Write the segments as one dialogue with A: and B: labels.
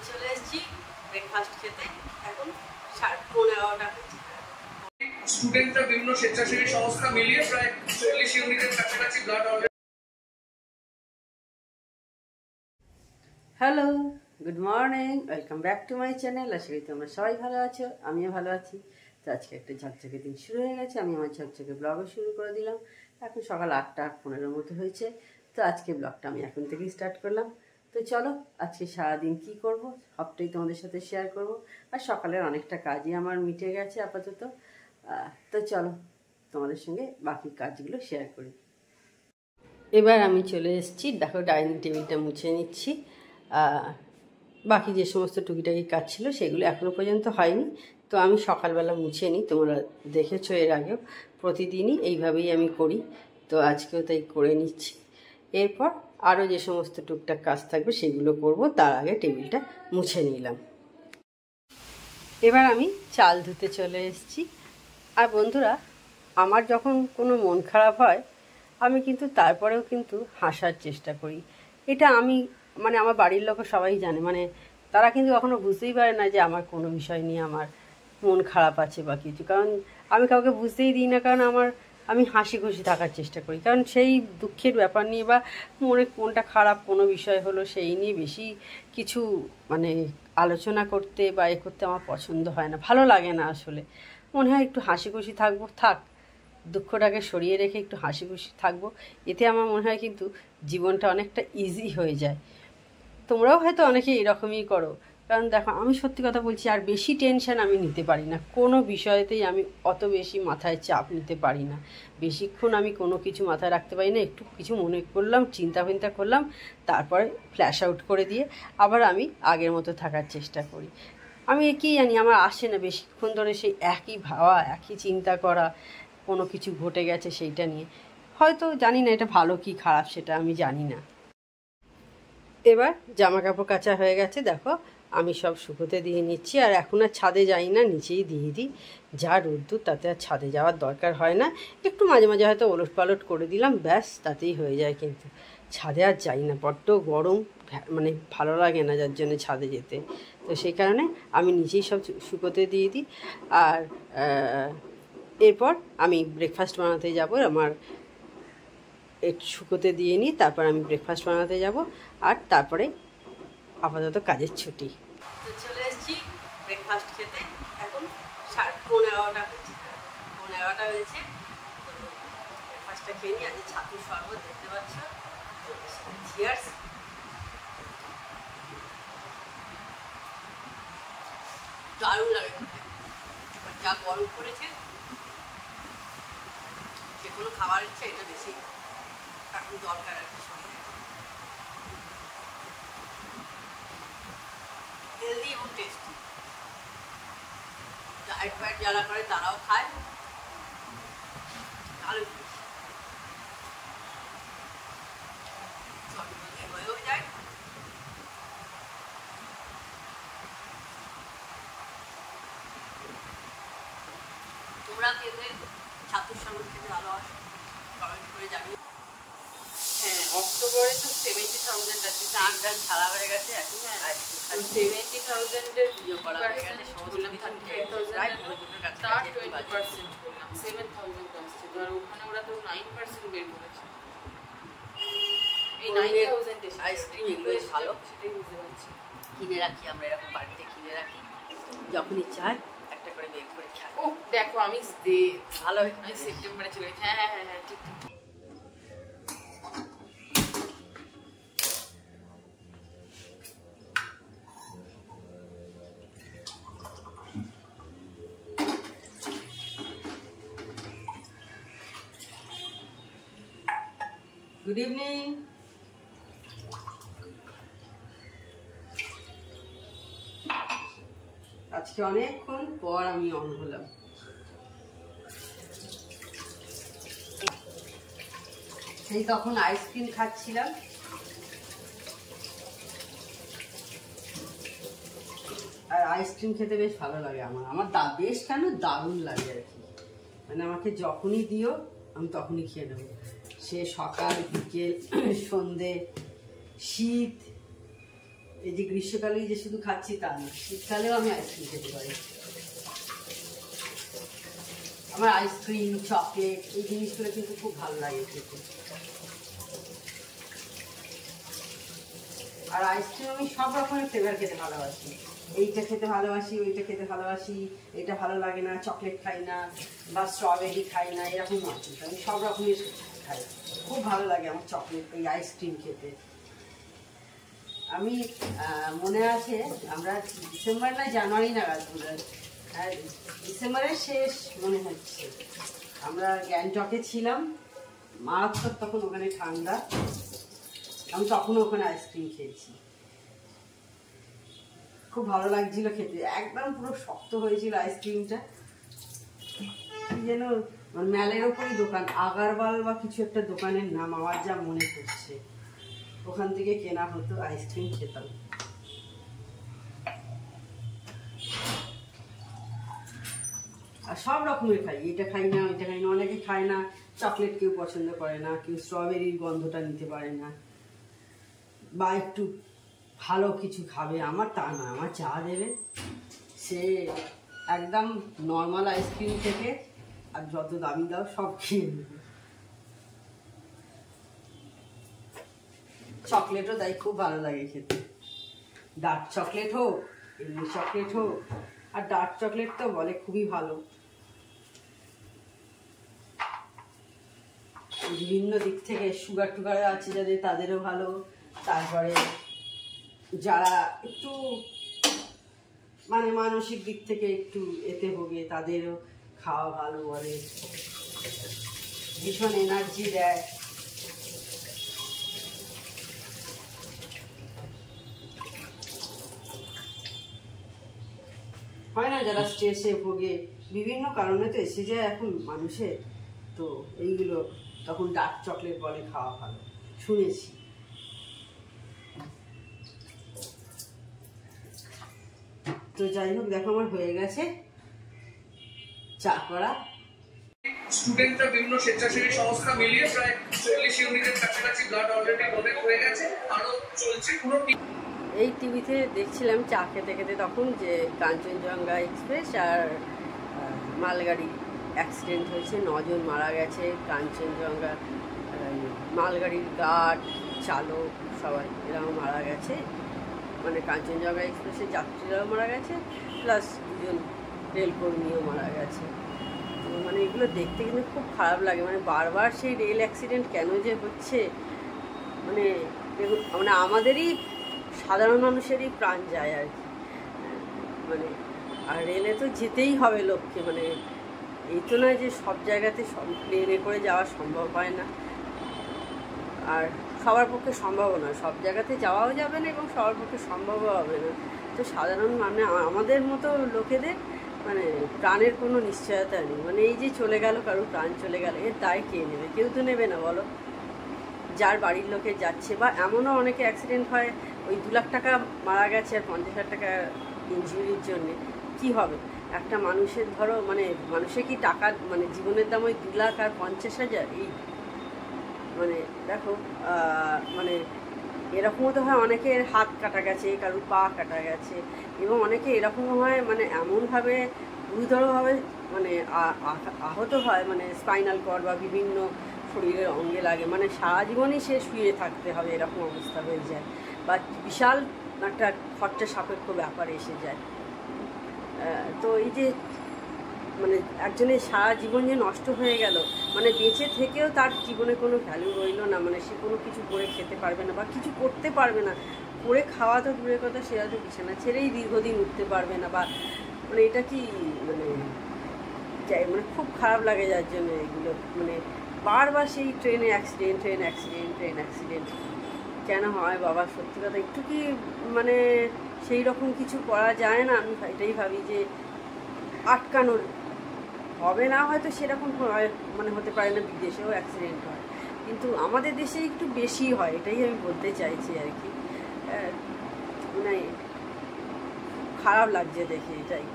A: চলে এসেছি ব্রেকফাস্ট খেতে। এখন 11:30 হয়েছে।
B: স্টুডেন্টরা বিভিন্ন স্বেচ্ছাসেবী সংস্থা মিলিয়ে প্রায় 40 ইউনিটের কাছাকাছি blood already.
A: Hello, good morning, welcome back to my channel. আশা করি তোমরা সবাই ভালো আছো, আমিও ভালো আছি। তো আজকে একটা ঝকঝকে দিন শুরু হয়ে গেছে, আমি আমার ঝকঝকে ব্লগও শুরু করে দিলাম। এখন সকাল 8:15 মতো হয়েছে। তো আজকে ব্লগটা আমি এখন থেকেই স্টার্ট করলাম। তো চলো আজকে সারাদিন কি করব সবটাই তোমাদের সাথে শেয়ার করব। আর সকালের অনেকটা কাজই আমার মিটে গেছে আপাতত। তো চলো তোমাদের সঙ্গে বাকি কাজগুলো শেয়ার করি। এবার আমি চলে এসেছি, দেখো ডাইনিং টেবিলটা মুছে নিচ্ছি। বাকি যে সমস্ত টুকিটাকি কাজ ছিল সেগুলো এখনও পর্যন্ত হয়নি। তো আমি সকালবেলা মুছে নিই, তোমরা দেখেছো এর আগেও প্রতিদিনই এইভাবেই আমি করি। তো আজকেও তাই করে নিচ্ছি। এরপর আরও যে সমস্ত টুকটাক কাজ থাকবে সেগুলো করব, তার আগে টেবিলটা মুছে নিলাম। এবার আমি চাল ধুতে চলে এসেছি। আর বন্ধুরা, আমার যখন কোনো মন খারাপ হয় আমি কিন্তু তারপরেও কিন্তু হাসার চেষ্টা করি। এটা আমি আমার বাড়ির লোকও সবাই জানে, তারা কিন্তু কখনো বুঝতেই পারে না যে আমার কোনো বিষয় নিয়ে আমার মন খারাপ আছে বা কিছু। কারণ আমি কাউকে বুঝতেই দিই না, কারণ আমি হাসি খুশি থাকার চেষ্টা করি। কারণ সেই দুঃখের ব্যাপার নিয়ে বা মনটা খারাপ কোনো বিষয় হলো সেই নিয়ে বেশি কিছু আলোচনা করতে বা এ করতে আমার পছন্দ হয় না, ভালো লাগে না। আসলে মনে হয় একটু হাসি খুশি থাকবো, দুঃখটাকে সরিয়ে রেখে একটু হাসি খুশি থাকবো। এতে আমার মনে হয় কিন্তু জীবনটা অনেকটা ইজি হয়ে যায়। তোমরাও হয়তো অনেকে এরকমই করো। কারণ দেখো, আমি সত্যি কথা বলছি, আর বেশি টেনশন আমি নিতে পারি না। কোনো বিষয়তেই আমি অত বেশি মাথায় চাপ নিতে পারি না। বেশিক্ষণ আমি কোনো কিছু মাথায় রাখতে পারি না। একটু কিছু মনে করলাম, চিন্তা করলাম, তারপরে ফ্ল্যাশ আউট করে দিয়ে আবার আমি আগের মতো থাকার চেষ্টা করি। আমি কি জানি, আমার আসে না বেশিক্ষণ ধরে সেই একই ভাবা, একই চিন্তা করা, কোনো কিছু ঘটে গেছে সেইটা নিয়ে। হয়তো জানি না এটা ভালো কি খারাপ, সেটা আমি জানি না। এবার জামা কাপড় কাচা হয়ে গেছে, দেখো আমি সব শুকোতে দিয়ে নিচ্ছি। আর এখন আর ছাদে যাই না, নিচেই দিয়ে দিই। যা রোদ্দুর, তাতে আর ছাদে যাওয়ার দরকার হয় না। একটু মাঝে মাঝে হয়তো ওলট পালট করে দিলাম, ব্যাস, তাতেই হয়ে যায়। কিন্তু ছাদে আর যাই না, বড্ড গরম, ভালো লাগে না যার জন্য ছাদে যেতে। তো সেই কারণে আমি নিচেই সব শুকোতে দিয়ে দিই। আর এরপর আমি ব্রেকফাস্ট বানাতে যাব। আমার একটু শুকোতে দিয়ে নিই, তারপর আমি ব্রেকফাস্ট বানাতে যাব। আর তারপরে আপাতত কাজের ছুটি। তো চলে এসেছি ব্রেকফাস্ট খেতে। এখন 11:30 হয়েছে। 11:30 হয়েছে। ব্রেকফাস্টটা খেয়ে নিই। আজ ছাতুর শরবত দেখতে পাচ্ছ। চিয়ার্স। দারুণ লাগে, যা গরম পড়েছে, যে কোনো খাবার ইচ্ছে এটা বেশি এখন দরকার আর কি। হেলদি এবং টেস্টি। ডায়েট ফায়েট যারা করে তারাও খায়। হয়েও যায়। তোমরা খেতে ছাতুর শরবত খেতে ভালোবাসো, কমেন্ট করে জানিও। হ্যাঁ, অক্টোবরে তো 70,000 আছে, গান ছাড়া হয়ে গেছে। এখন 70,000-এর ভিডিও করা হয়ে গেছে। সমস্ত 20% করলাম, 7,000 আসছে। তো আর ওখানে ওরা তো 9% বের করেছে। এই 9,000 আইসক্রিম এগুলো ভালো, সেটাই বুঝতে পারছি। কিনে রাখি আমরা, এরকম বাড়িতে কিনে রাখি, যখন ইচ্ছা হয় একটা করে বের করে খাই। ও দেখো, আমি ভালো, আমি সেপ্টেম্বরে চলে গেছি। হ্যাঁ হ্যাঁ হ্যাঁ হ্যাঁ, ঠিক ঠিক। Good evening. আজকে অনেকক্ষণ পর আমি অন হলাম। সেই তখন আইসক্রিম খাচ্ছিলাম। আর আইসক্রিম খেতে বেশ ভালো লাগে আমার বেশ কেন দারুণ লাগে আর কি। আমাকে যখনই দিও আমি তখনই খেয়ে নেবো। সে সকাল, বিকেল, সন্ধে, শীত, এই যে গ্রীষ্মকালেই যে শুধু খাচ্ছি তা না, শীতকালেও আমি আইসক্রিম খেতে পারি। আমার আইসক্রিম, চকলেট এই জিনিসগুলো কিন্তু খুব ভালো লাগে খেতে। আর আইসক্রিম আমি সব রকমের ফ্লেভার খেতে ভালোবাসি। এইটা খেতে ভালোবাসি, ওইটা খেতে ভালোবাসি, এটা ভালো লাগে না, চকলেট খাই না বা স্ট্রবেরি খাই না, এরকম আছে। আমি সব রকমের খাই, খুব ভালো লাগে আমার চকলেট এই আইসক্রিম খেতে। আমি মনে আছে আমরা ডিসেম্বর না জানুয়ারি নাগাদ, ডিসেম্বরের শেষ মনে হচ্ছে, আমরা গ্যাংটকে ছিলাম, মারাত্মক তখন ওখানে ঠান্ডা, আমি তখনও ওখানে আইসক্রিম খেয়েছি, খুব ভালো লাগছিল খেতে, একদম পুরো শক্ত হয়েছিল আইসক্রিমটা। কি যেন ম্যালের ওপরই দোকান, আগারওয়াল বা কিছু একটা দোকানের নাম আমার যা মনে পড়ছে, ওখান থেকে কেনা হতো, আইসক্রিম খেতাম। আর সব রকমের খাই, এটা খাই না, ওইটা খাই না, অনেকে খায় না, চকলেট কেউ পছন্দ করে না, কেউ স্ট্রবেরির গন্ধটা নিতে পারে না, বা একটু ভালো কিছু খাবে, আমার তা না, আমার চা দেবে সে একদম নর্মাল আইসক্রিম থেকে আর যত দামি দাও সব খেয়ে নেবে। চকলেটও তাই খুব ভালো লাগে খেতে, ডার্ক চকলেট হোক, এমনি চকলেট হোক, আর ডার্ক চকলেট তো বলে খুবই ভালো, বিভিন্ন দিক থেকে সুগার টুগার আছে যাদের তাদেরও ভালো, তারপরে যারা একটু মানে মানসিক দিক থেকে একটু এতে ভোগে তাদেরও খাওয়া ভালো বলে, ভীষণ এনার্জি দেয়। হয় না যারা স্ট্রেসে ভোগে, বিভিন্ন কারণে তো এসে যায় এখন মানুষের, তো এইগুলো তখন ডার্ক চকলেট বলে খাওয়া ভালো, শুনেছি। তো যাই হোক, দেখো আমার হয়ে গেছে চা করা।
B: স্টুডেন্টরা বিভিন্ন স্বেচ্ছাসেবী সংস্থা মিলিয়ে প্রায় 40 ইউনিটের কাছাকাছি ব্লাড অলরেডি ডোনেট হয়ে গেছে, আরো চলছে। পুরো
A: এই টিভিতে দেখছিলাম চা খেতে খেতে তখন যে কাঞ্চনজঙ্ঘা এক্সপ্রেস আর মালগাড়ি অ্যাক্সিডেন্ট হয়েছে, 9 জন মারা গেছে, কাঞ্চনজঙ্ঘা মালগাড়ির গার্ড, চালক সবাই এরকম মারা গেছে, মানে কাঞ্চনজঙ্ঘা এক্সপ্রেসের যাত্রীরাও মারা গেছে, প্লাস 2 জন রেলকর্মীও মারা গেছে। তো মানে এগুলো দেখতে কিন্তু খুব খারাপ লাগে, মানে বারবার সেই রেল অ্যাক্সিডেন্ট কেন যে হচ্ছে, মানে মানে আমাদেরই সাধারণ মানুষেরই প্রাণ যায় আর কি, মানে আর রেলে তো যেতেই হবে লোককে, মানে এই তো নয় যে সব জায়গাতে সব প্লেনে করে যাওয়া সম্ভব হয় না, আর সবার পক্ষে সম্ভবও নয়, সব জায়গাতে যাওয়াও যাবে না এবং সবার পক্ষে সম্ভবও হবে না। তো সাধারণ মানে আমাদের মতো লোকেদের মানে প্রাণের কোনো নিশ্চয়তা নেই, মানে এই যে চলে গেল কারো প্রাণ চলে গেল, এর দায় কে নেবে? কেউ তো নেবে না বলো, যার বাড়ির লোকে যাচ্ছে। বা এমনও অনেকে অ্যাক্সিডেন্ট হয় ওই 2 লাখ টাকা মারা গেছে আর 50,000 টাকা ইনজুরির জন্যে, কি হবে একটা মানুষের? ধরো মানে মানুষের কি টাকা মানে জীবনের দাম ওই 2 লাখ আর 50,000? এই মানে দেখো মানে এরকমও তো হয় অনেকের হাত কাটা গেছে, কারোর পা কাটা গেছে, এবং অনেকে এরকমও হয় মানে এমনভাবে গুরুতরভাবে মানে আহত হয়, মানে স্পাইনাল কর্ড বা বিভিন্ন শরীরের অঙ্গে লাগে, মানে সারা জীবনই সে শুয়ে থাকতে হবে এরকম অবস্থা হয়ে যায়, বা বিশাল একটা খরচা সাপেক্ষ ব্যাপার এসে যায়। তো এই যে মানে একজনের সারা জীবন যে নষ্ট হয়ে গেল, মানে বেঁচে থেকেও তার জীবনে কোনো ভ্যালু রইল না, মানে সে কোনো কিছু করে খেতে পারবে না বা কিছু করতে পারবে না, করে খাওয়া তো দূরের কথা, সে হয়তো বিছানা ছেড়েই দীর্ঘদিন উঠতে পারবে না, বা মানে এটা কি মানে মানে খুব খারাপ লাগে যার জন্য এগুলো, মানে বারবার সেই ট্রেনে accident, train accident, train accident কেন হয় বাবা? সত্যি কথা একটু কি মানে সেই রকম কিছু করা যায় না? আমি এটাই ভাবি যে আটকানোর হবে না, হয়তো সেরকম মানে হতে পারে না, বিদেশেও অ্যাক্সিডেন্ট হয়, কিন্তু আমাদের দেশে একটু বেশি হয়, এটাই আমি বলতে চাইছি আর কি। মানে খারাপ লাগছে দেখে এটাই।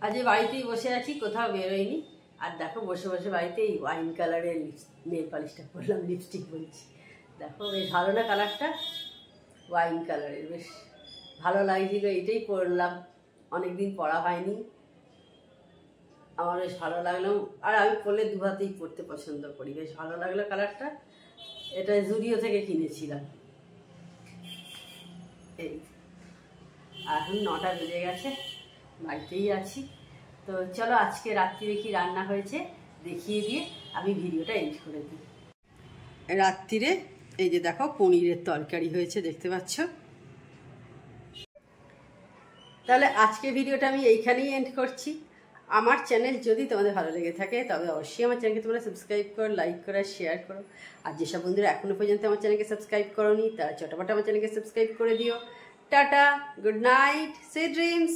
A: আজ বাড়িতেই বসে আছি, কোথাও বেরোয়নি, আর দেখো বসে বসে বাড়িতে এই ওয়াইন কালারের নেল পালিশটা করলাম, লিপস্টিক বলছি, দেখো বেশ ভালো না কালারটা? ওয়াইন কালারের, বেশ ভালো লাগছিল, এটাই পরলাম, অনেকদিন পরা হয়নি, আমার বেশ ভালো লাগলো। আর আমি পরলে দু হাতেই পরতে পছন্দ করি, বেশ ভালো লাগলো কালারটা। এটা জুডিও থেকে কিনেছিলাম। এই এখন 9টা বেজে গেছে, বাড়িতেই আছি। তো চলো আজকে রাত্রিরে কি রান্না হয়েছে দেখিয়ে দিয়ে আমি ভিডিওটা এন্ড করে দিই। রাত্রিরে এই যে দেখো পনিরের তরকারি হয়েছে, দেখতে পাচ্ছ। তাহলে আজকে ভিডিওটা আমি এইখানেই এন্ড করছি। আমার চ্যানেল যদি তোমাদের ভালো লেগে থাকে তবে অবশ্যই আমার চ্যানেলকে তোমরা সাবস্ক্রাইব করো, লাইক করো, শেয়ার করো। আর যেসব বন্ধুরা এখনো পর্যন্ত আমার চ্যানেলকে সাবস্ক্রাইব করোনি তারা চটাপট আমার চ্যানেলকে সাবস্ক্রাইব করে দিও। Tata, good night, sweet dreams.